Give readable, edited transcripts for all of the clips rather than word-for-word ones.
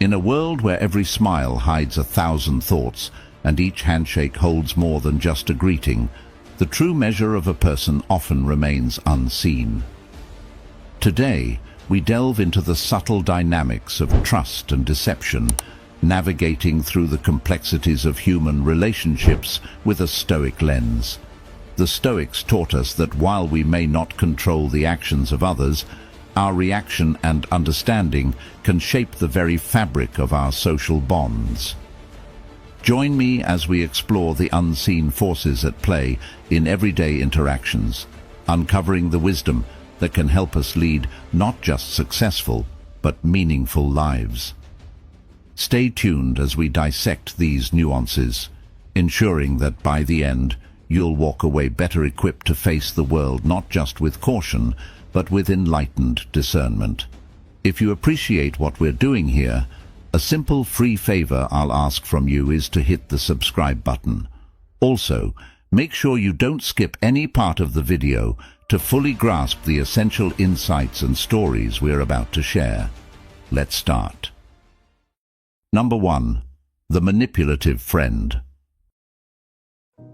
In a world where every smile hides 1,000 thoughts and each handshake holds more than just a greeting, the true measure of a person often remains unseen. Today, we delve into the subtle dynamics of trust and deception, navigating through the complexities of human relationships with a Stoic lens. The Stoics taught us that while we may not control the actions of others, our reaction and understanding can shape the very fabric of our social bonds. Join me as we explore the unseen forces at play in everyday interactions, uncovering the wisdom that can help us lead not just successful, but meaningful lives. Stay tuned as we dissect these nuances, ensuring that by the end, you'll walk away better equipped to face the world not just with caution, but with enlightened discernment. If you appreciate what we're doing here, a simple free favor I'll ask from you is to hit the subscribe button. Also, make sure you don't skip any part of the video to fully grasp the essential insights and stories we're about to share. Let's start. Number 1. The manipulative friend.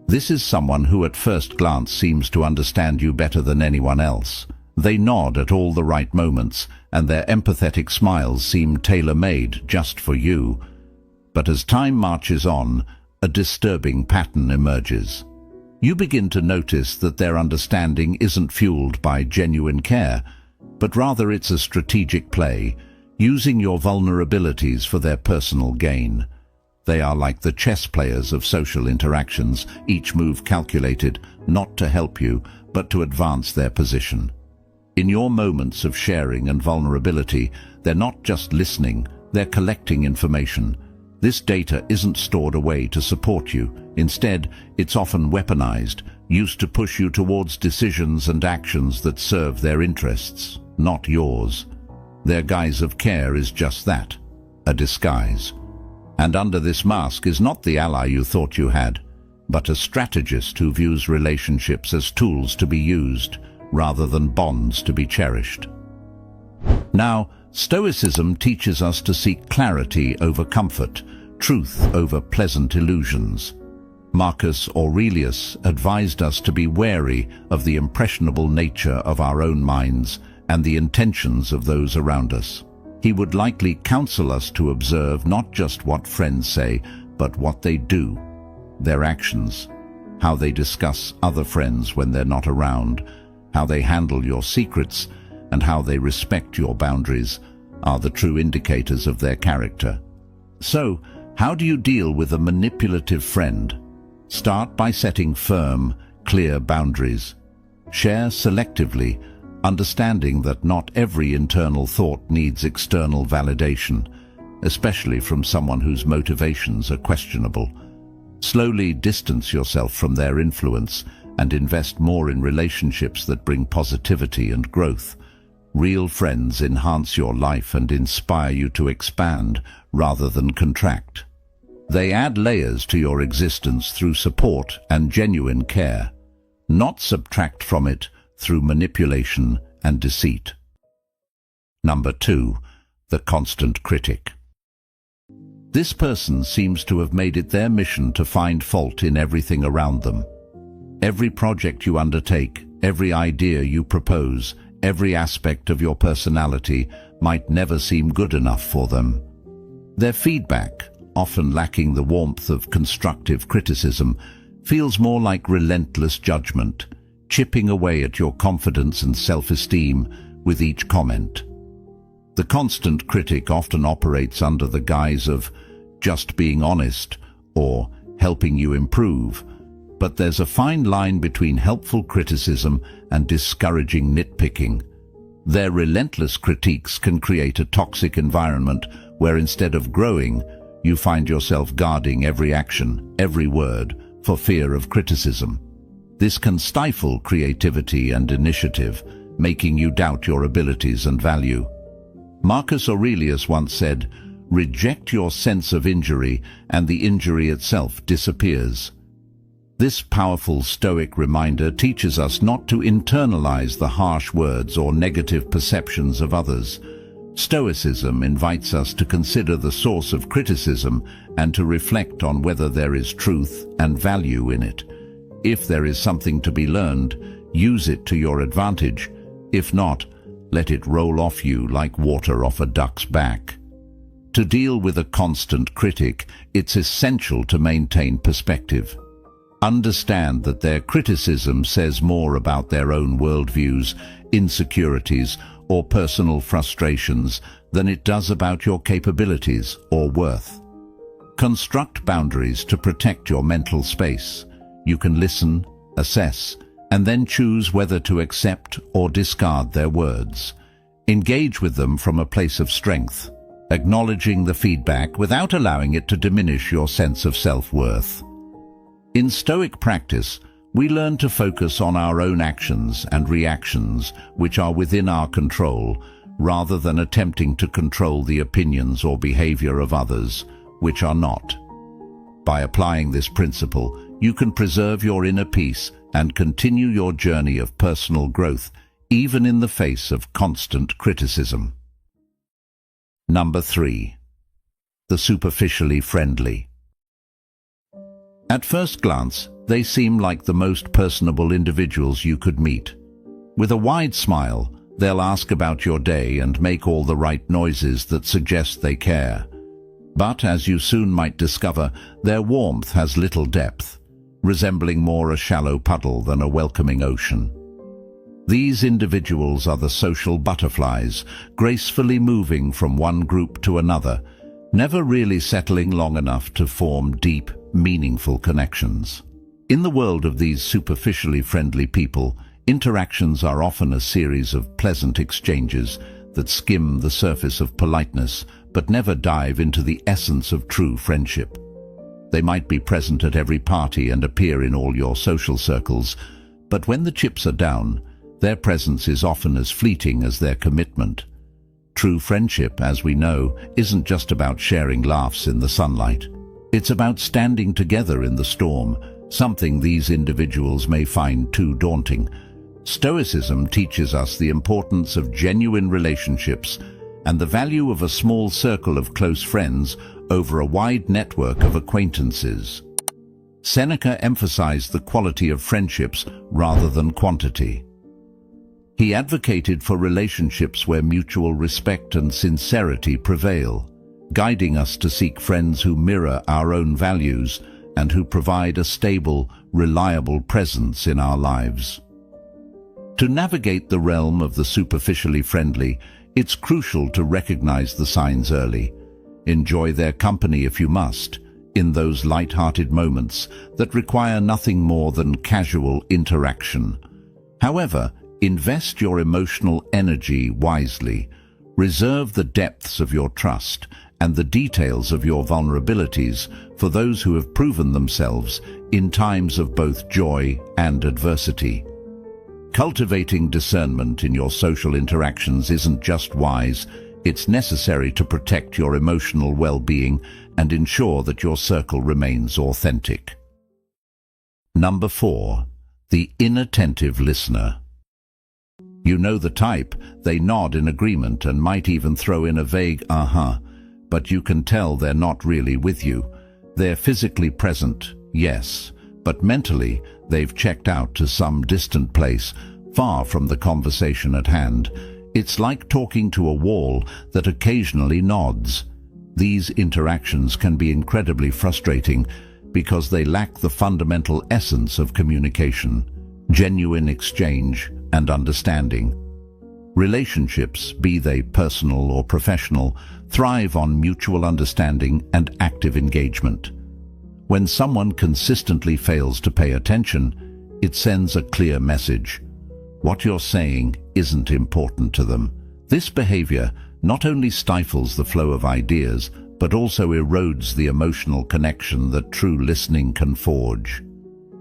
This is someone who at first glance seems to understand you better than anyone else. They nod at all the right moments, and their empathetic smiles seem tailor-made just for you. But as time marches on, a disturbing pattern emerges. You begin to notice that their understanding isn't fueled by genuine care, but rather it's a strategic play, using your vulnerabilities for their personal gain. They are like the chess players of social interactions, each move calculated not to help you, but to advance their position. In your moments of sharing and vulnerability, they're not just listening, they're collecting information. This data isn't stored away to support you. Instead, it's often weaponized, used to push you towards decisions and actions that serve their interests, not yours. Their guise of care is just that, a disguise. And under this mask is not the ally you thought you had, but a strategist who views relationships as tools to be used, rather than bonds to be cherished. Now, Stoicism teaches us to seek clarity over comfort, truth over pleasant illusions. Marcus Aurelius advised us to be wary of the impressionable nature of our own minds and the intentions of those around us. He would likely counsel us to observe not just what friends say, but what they do, their actions, how they discuss other friends when they're not around, how they handle your secrets, and how they respect your boundaries are the true indicators of their character. So, how do you deal with a manipulative friend? Start by setting firm, clear boundaries. Share selectively, understanding that not every internal thought needs external validation, especially from someone whose motivations are questionable. Slowly distance yourself from their influence and invest more in relationships that bring positivity and growth. Real friends enhance your life and inspire you to expand rather than contract. They add layers to your existence through support and genuine care, not subtract from it through manipulation and deceit. Number 2. The constant critic. This person seems to have made it their mission to find fault in everything around them. Every project you undertake, every idea you propose, every aspect of your personality might never seem good enough for them. Their feedback, often lacking the warmth of constructive criticism, feels more like relentless judgment, chipping away at your confidence and self-esteem with each comment. The constant critic often operates under the guise of just being honest or helping you improve, but there's a fine line between helpful criticism and discouraging nitpicking. Their relentless critiques can create a toxic environment where instead of growing, you find yourself guarding every action, every word, for fear of criticism. This can stifle creativity and initiative, making you doubt your abilities and value. Marcus Aurelius once said, "Reject your sense of injury, and the injury itself disappears." This powerful Stoic reminder teaches us not to internalize the harsh words or negative perceptions of others. Stoicism invites us to consider the source of criticism and to reflect on whether there is truth and value in it. If there is something to be learned, use it to your advantage. If not, let it roll off you like water off a duck's back. To deal with a constant critic, it's essential to maintain perspective. Understand that their criticism says more about their own worldviews, insecurities, or personal frustrations than it does about your capabilities or worth. Construct boundaries to protect your mental space. You can listen, assess, and then choose whether to accept or discard their words. Engage with them from a place of strength, acknowledging the feedback without allowing it to diminish your sense of self-worth. In Stoic practice, we learn to focus on our own actions and reactions which are within our control, rather than attempting to control the opinions or behavior of others, which are not. By applying this principle, you can preserve your inner peace and continue your journey of personal growth, even in the face of constant criticism. Number 3. The superficially friendly. At first glance, they seem like the most personable individuals you could meet. With a wide smile, they'll ask about your day and make all the right noises that suggest they care. But, as you soon might discover, their warmth has little depth, resembling more a shallow puddle than a welcoming ocean. These individuals are the social butterflies, gracefully moving from one group to another, never really settling long enough to form deep, meaningful connections. In the world of these superficially friendly people, interactions are often a series of pleasant exchanges that skim the surface of politeness but never dive into the essence of true friendship. They might be present at every party and appear in all your social circles, but when the chips are down, their presence is often as fleeting as their commitment. True friendship, as we know, isn't just about sharing laughs in the sunlight. It's about standing together in the storm, something these individuals may find too daunting. Stoicism teaches us the importance of genuine relationships and the value of a small circle of close friends over a wide network of acquaintances. Seneca emphasized the quality of friendships rather than quantity. He advocated for relationships where mutual respect and sincerity prevail, guiding us to seek friends who mirror our own values and who provide a stable, reliable presence in our lives. To navigate the realm of the superficially friendly, it's crucial to recognize the signs early. Enjoy their company if you must, in those light-hearted moments that require nothing more than casual interaction. However, invest your emotional energy wisely. Reserve the depths of your trust and the details of your vulnerabilities for those who have proven themselves in times of both joy and adversity. Cultivating discernment in your social interactions isn't just wise, it's necessary to protect your emotional well-being and ensure that your circle remains authentic. Number 4. The inattentive listener. You know the type. They nod in agreement and might even throw in a vague "uh-huh," but you can tell they're not really with you. They're physically present, yes, but mentally they've checked out to some distant place, far from the conversation at hand. It's like talking to a wall that occasionally nods. These interactions can be incredibly frustrating because they lack the fundamental essence of communication, genuine exchange, and understanding. Relationships, be they personal or professional, thrive on mutual understanding and active engagement. When someone consistently fails to pay attention, it sends a clear message. What you're saying isn't important to them. This behavior not only stifles the flow of ideas, but also erodes the emotional connection that true listening can forge.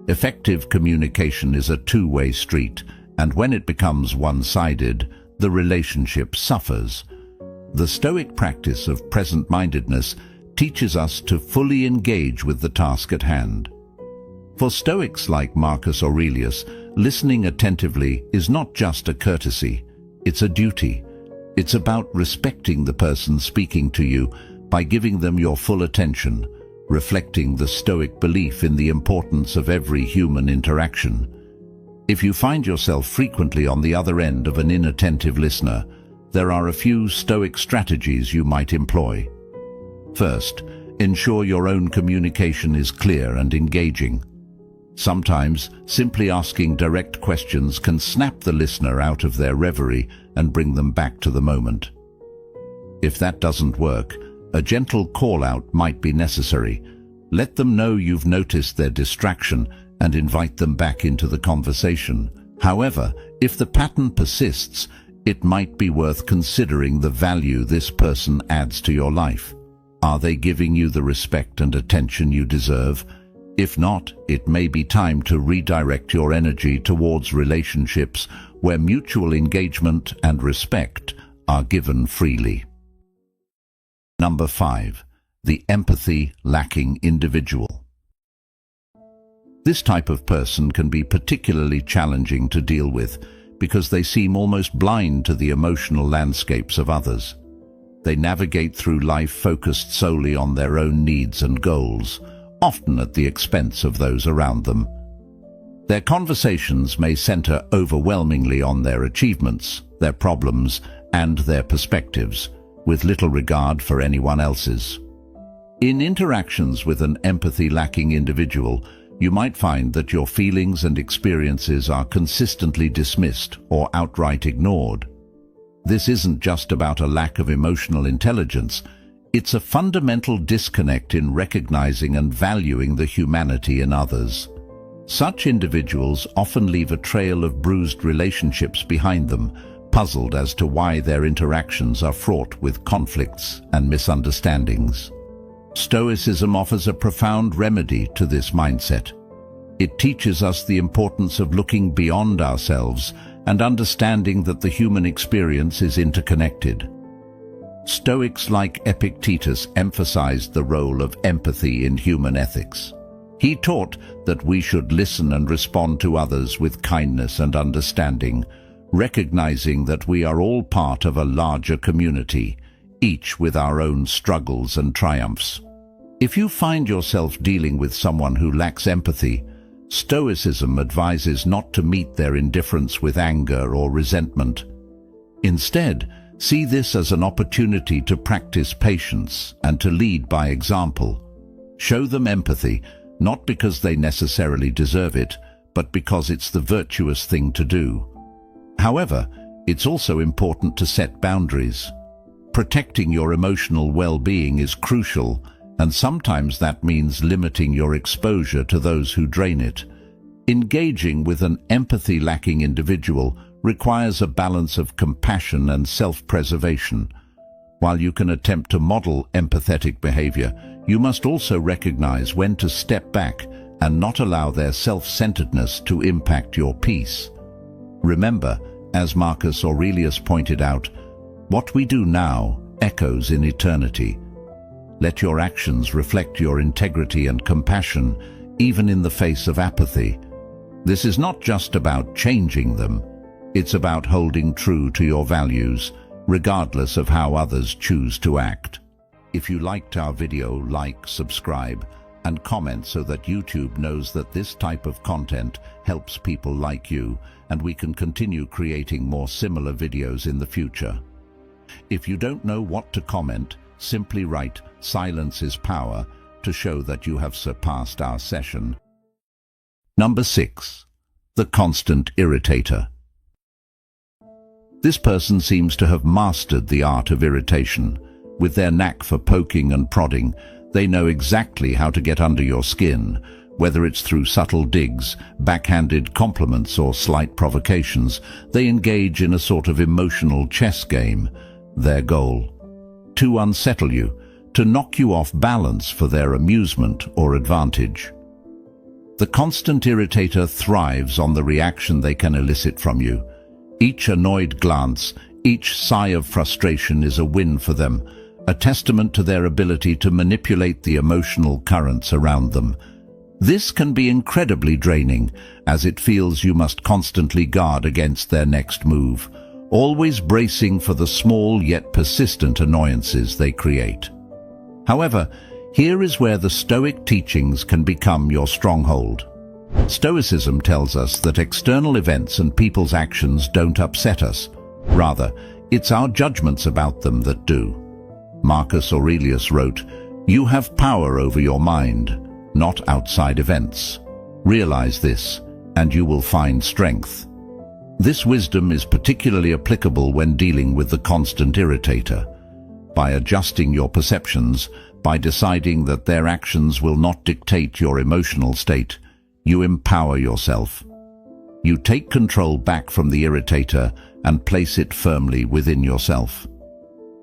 Effective communication is a two-way street, and when it becomes one-sided, the relationship suffers. The Stoic practice of present-mindedness teaches us to fully engage with the task at hand. For Stoics like Marcus Aurelius, listening attentively is not just a courtesy, it's a duty. It's about respecting the person speaking to you by giving them your full attention, reflecting the Stoic belief in the importance of every human interaction. If you find yourself frequently on the other end of an inattentive listener, there are a few Stoic strategies you might employ. First, ensure your own communication is clear and engaging. Sometimes, simply asking direct questions can snap the listener out of their reverie and bring them back to the moment. If that doesn't work, a gentle call-out might be necessary. Let them know you've noticed their distraction and invite them back into the conversation. However, if the pattern persists, it might be worth considering the value this person adds to your life. Are they giving you the respect and attention you deserve? If not, it may be time to redirect your energy towards relationships where mutual engagement and respect are given freely. Number 5. The empathy-lacking individual. This type of person can be particularly challenging to deal with because they seem almost blind to the emotional landscapes of others. They navigate through life focused solely on their own needs and goals, often at the expense of those around them. Their conversations may center overwhelmingly on their achievements, their problems, and their perspectives, with little regard for anyone else's. In interactions with an empathy-lacking individual, you might find that your feelings and experiences are consistently dismissed or outright ignored. This isn't just about a lack of emotional intelligence. It's a fundamental disconnect in recognizing and valuing the humanity in others. Such individuals often leave a trail of bruised relationships behind them, puzzled as to why their interactions are fraught with conflicts and misunderstandings. Stoicism offers a profound remedy to this mindset. It teaches us the importance of looking beyond ourselves and understanding that the human experience is interconnected. Stoics like Epictetus emphasized the role of empathy in human ethics. He taught that we should listen and respond to others with kindness and understanding, recognizing that we are all part of a larger community, each with our own struggles and triumphs. If you find yourself dealing with someone who lacks empathy, Stoicism advises not to meet their indifference with anger or resentment. Instead, see this as an opportunity to practice patience and to lead by example. Show them empathy, not because they necessarily deserve it, but because it's the virtuous thing to do. However, it's also important to set boundaries. Protecting your emotional well-being is crucial, and sometimes that means limiting your exposure to those who drain it. Engaging with an empathy-lacking individual requires a balance of compassion and self-preservation. While you can attempt to model empathetic behavior, you must also recognize when to step back and not allow their self-centeredness to impact your peace. Remember, as Marcus Aurelius pointed out, what we do now echoes in eternity. Let your actions reflect your integrity and compassion, even in the face of apathy. This is not just about changing them. It's about holding true to your values, regardless of how others choose to act. If you liked our video, like, subscribe, and comment so that YouTube knows that this type of content helps people like you, and we can continue creating more similar videos in the future. If you don't know what to comment, simply write "Silence is power" to show that you have surpassed our session. Number 6. The constant irritator. This person seems to have mastered the art of irritation. With their knack for poking and prodding, they know exactly how to get under your skin, whether it's through subtle digs, backhanded compliments, or slight provocations. They engage in a sort of emotional chess game. Their goal: to unsettle you, to knock you off balance for their amusement or advantage. The constant irritator thrives on the reaction they can elicit from you. Each annoyed glance, each sigh of frustration is a win for them, a testament to their ability to manipulate the emotional currents around them. This can be incredibly draining, as it feels you must constantly guard against their next move, always bracing for the small yet persistent annoyances they create. However, here is where the Stoic teachings can become your stronghold. Stoicism tells us that external events and people's actions don't upset us. Rather, it's our judgments about them that do. Marcus Aurelius wrote, "You have power over your mind, not outside events. Realize this, and you will find strength." This wisdom is particularly applicable when dealing with the constant irritator. By adjusting your perceptions, by deciding that their actions will not dictate your emotional state, you empower yourself. You take control back from the irritator and place it firmly within yourself.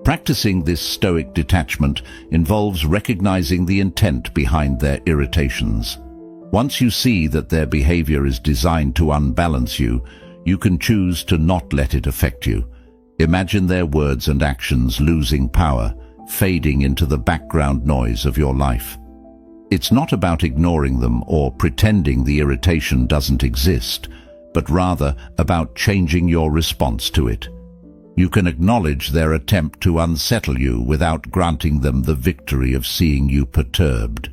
Practicing this Stoic detachment involves recognizing the intent behind their irritations. Once you see that their behavior is designed to unbalance you, you can choose to not let it affect you. Imagine their words and actions losing power, fading into the background noise of your life. It's not about ignoring them or pretending the irritation doesn't exist, but rather about changing your response to it. You can acknowledge their attempt to unsettle you without granting them the victory of seeing you perturbed.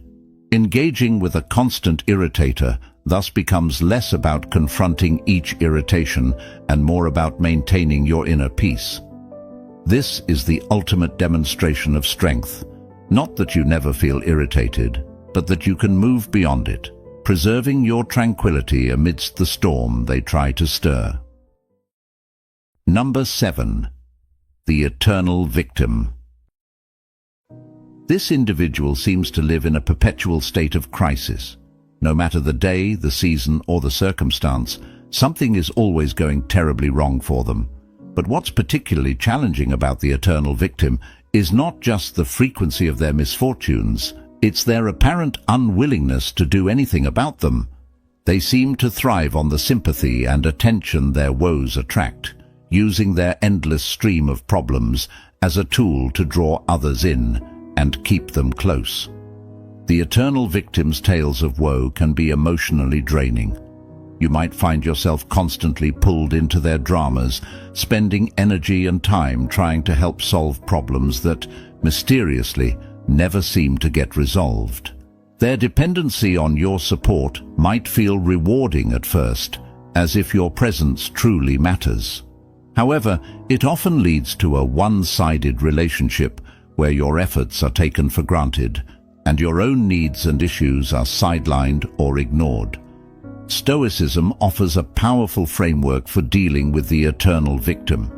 Engaging with a constant irritator thus becomes less about confronting each irritation and more about maintaining your inner peace. This is the ultimate demonstration of strength, not that you never feel irritated, but that you can move beyond it, preserving your tranquility amidst the storm they try to stir. Number 7. The eternal victim. This individual seems to live in a perpetual state of crisis. No matter the day, the season, or the circumstance, something is always going terribly wrong for them. But what's particularly challenging about the eternal victim is not just the frequency of their misfortunes, it's their apparent unwillingness to do anything about them. They seem to thrive on the sympathy and attention their woes attract, using their endless stream of problems as a tool to draw others in and keep them close. The eternal victim's tales of woe can be emotionally draining. You might find yourself constantly pulled into their dramas, spending energy and time trying to help solve problems that, mysteriously, never seem to get resolved. Their dependency on your support might feel rewarding at first, as if your presence truly matters. However, it often leads to a one-sided relationship where your efforts are taken for granted and your own needs and issues are sidelined or ignored. Stoicism offers a powerful framework for dealing with the eternal victim.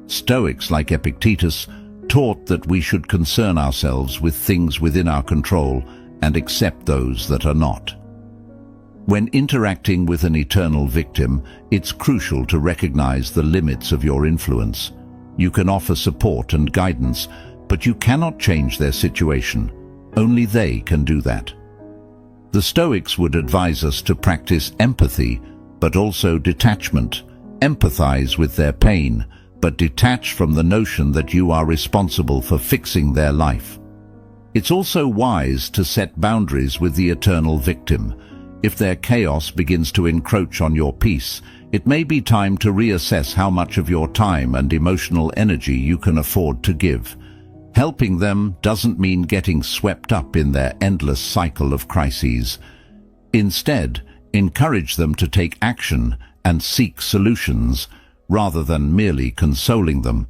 Stoics like Epictetus taught that we should concern ourselves with things within our control and accept those that are not. When interacting with an eternal victim, it's crucial to recognize the limits of your influence. You can offer support and guidance, but you cannot change their situation. Only they can do that. The Stoics would advise us to practice empathy, but also detachment. Empathize with their pain, but detach from the notion that you are responsible for fixing their life. It's also wise to set boundaries with the eternal victim. If their chaos begins to encroach on your peace, it may be time to reassess how much of your time and emotional energy you can afford to give. Helping them doesn't mean getting swept up in their endless cycle of crises. Instead, encourage them to take action and seek solutions, rather than merely consoling them.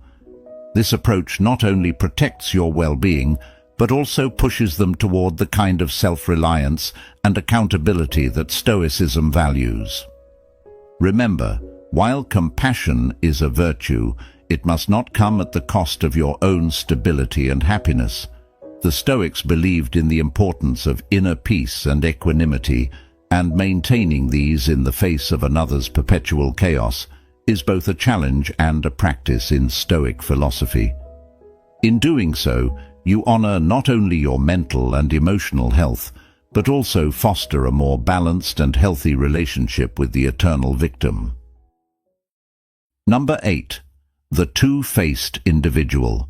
This approach not only protects your well-being, but also pushes them toward the kind of self-reliance and accountability that Stoicism values. Remember, while compassion is a virtue, it must not come at the cost of your own stability and happiness. The Stoics believed in the importance of inner peace and equanimity, and maintaining these in the face of another's perpetual chaos is both a challenge and a practice in Stoic philosophy. In doing so, you honor not only your mental and emotional health, but also foster a more balanced and healthy relationship with the eternal victim. Number 8. The Two-Faced Individual.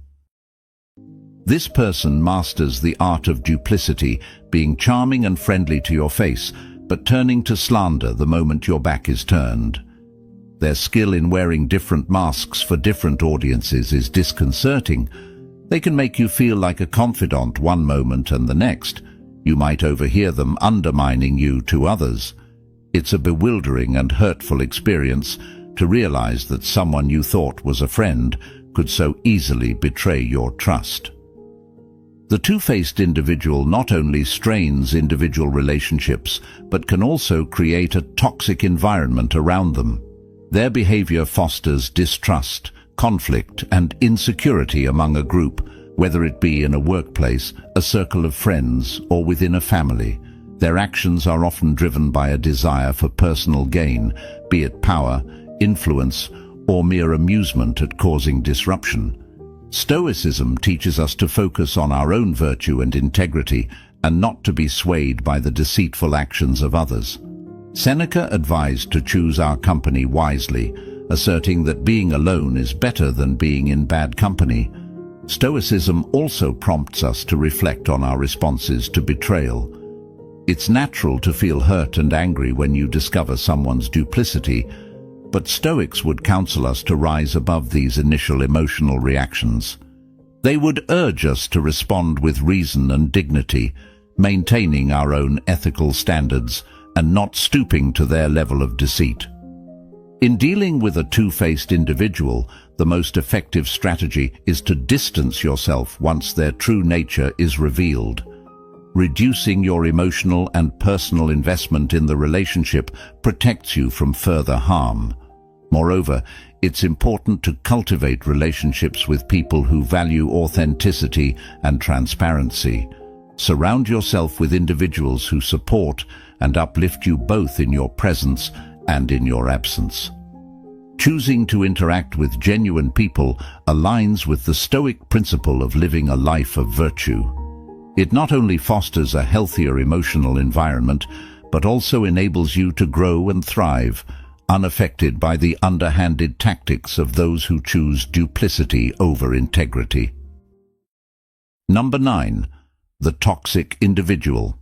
This person masters the art of duplicity, being charming and friendly to your face, but turning to slander the moment your back is turned. Their skill in wearing different masks for different audiences is disconcerting. They can make you feel like a confidant one moment, and the next, you might overhear them undermining you to others. It's a bewildering and hurtful experience to realize that someone you thought was a friend could so easily betray your trust. The two-faced individual not only strains individual relationships, but can also create a toxic environment around them. Their behavior fosters distrust, conflict, and insecurity among a group, whether it be in a workplace, a circle of friends, or within a family. Their actions are often driven by a desire for personal gain, be it power, influence, or mere amusement at causing disruption. Stoicism teaches us to focus on our own virtue and integrity, and not to be swayed by the deceitful actions of others. Seneca advised to choose our company wisely, asserting that being alone is better than being in bad company. Stoicism also prompts us to reflect on our responses to betrayal. It's natural to feel hurt and angry when you discover someone's duplicity, but Stoics would counsel us to rise above these initial emotional reactions. They would urge us to respond with reason and dignity, maintaining our own ethical standards and not stooping to their level of deceit. In dealing with a two-faced individual, the most effective strategy is to distance yourself once their true nature is revealed. Reducing your emotional and personal investment in the relationship protects you from further harm. Moreover, it's important to cultivate relationships with people who value authenticity and transparency. Surround yourself with individuals who support and uplift you both in your presence and in your absence. Choosing to interact with genuine people aligns with the Stoic principle of living a life of virtue. It not only fosters a healthier emotional environment, but also enables you to grow and thrive, unaffected by the underhanded tactics of those who choose duplicity over integrity. Number 9. The toxic individual.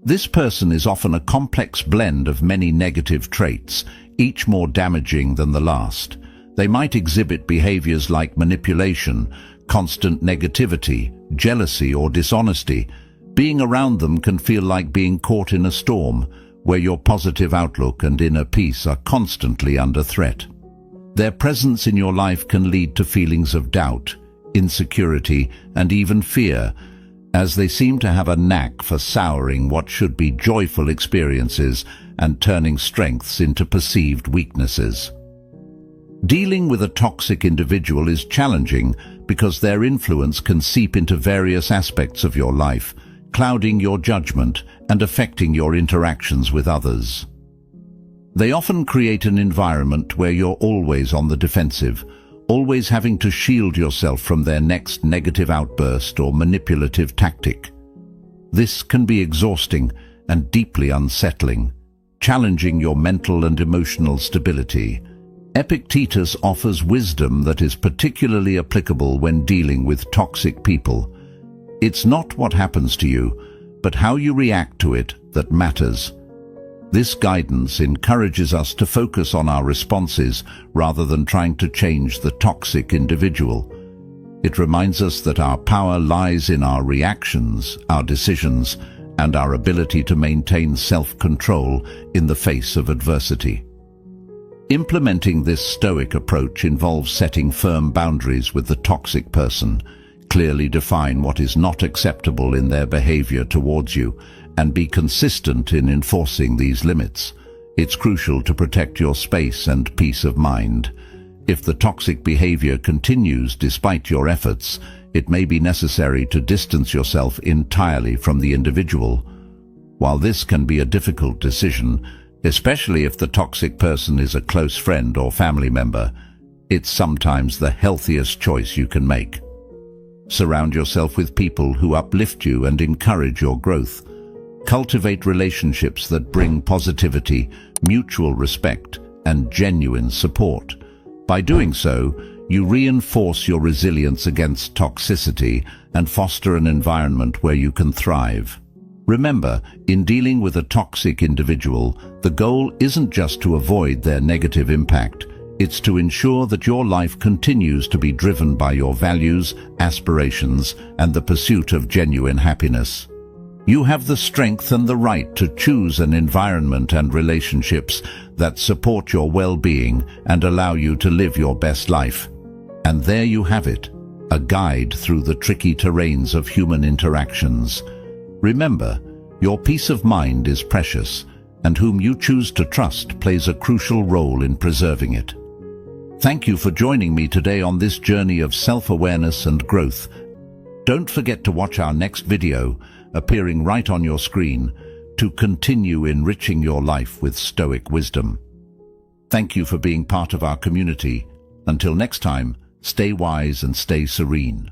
This person is often a complex blend of many negative traits, each more damaging than the last. They might exhibit behaviors like manipulation, constant negativity, jealousy, or dishonesty. Being around them can feel like being caught in a storm, where your positive outlook and inner peace are constantly under threat. Their presence in your life can lead to feelings of doubt, insecurity, and even fear, as they seem to have a knack for souring what should be joyful experiences and turning strengths into perceived weaknesses. Dealing with a toxic individual is challenging because their influence can seep into various aspects of your life, clouding your judgment and affecting your interactions with others. They often create an environment where you're always on the defensive, always having to shield yourself from their next negative outburst or manipulative tactic. This can be exhausting and deeply unsettling, challenging your mental and emotional stability. Epictetus offers wisdom that is particularly applicable when dealing with toxic people. It's not what happens to you, but how you react to it that matters. This guidance encourages us to focus on our responses rather than trying to change the toxic individual. It reminds us that our power lies in our reactions, our decisions, and our ability to maintain self-control in the face of adversity. Implementing this Stoic approach involves setting firm boundaries with the toxic person. Clearly define what is not acceptable in their behavior towards you, and be consistent in enforcing these limits. It's crucial to protect your space and peace of mind. If the toxic behavior continues despite your efforts, it may be necessary to distance yourself entirely from the individual. While this can be a difficult decision, especially if the toxic person is a close friend or family member, it's sometimes the healthiest choice you can make. Surround yourself with people who uplift you and encourage your growth. Cultivate relationships that bring positivity, mutual respect, and genuine support. By doing so, you reinforce your resilience against toxicity and foster an environment where you can thrive. Remember, in dealing with a toxic individual, the goal isn't just to avoid their negative impact. It's to ensure that your life continues to be driven by your values, aspirations, and the pursuit of genuine happiness. You have the strength and the right to choose an environment and relationships that support your well-being and allow you to live your best life. And there you have it, a guide through the tricky terrains of human interactions. Remember, your peace of mind is precious, and whom you choose to trust plays a crucial role in preserving it. Thank you for joining me today on this journey of self-awareness and growth. Don't forget to watch our next video, appearing right on your screen, to continue enriching your life with Stoic wisdom. Thank you for being part of our community. Until next time, stay wise and stay serene.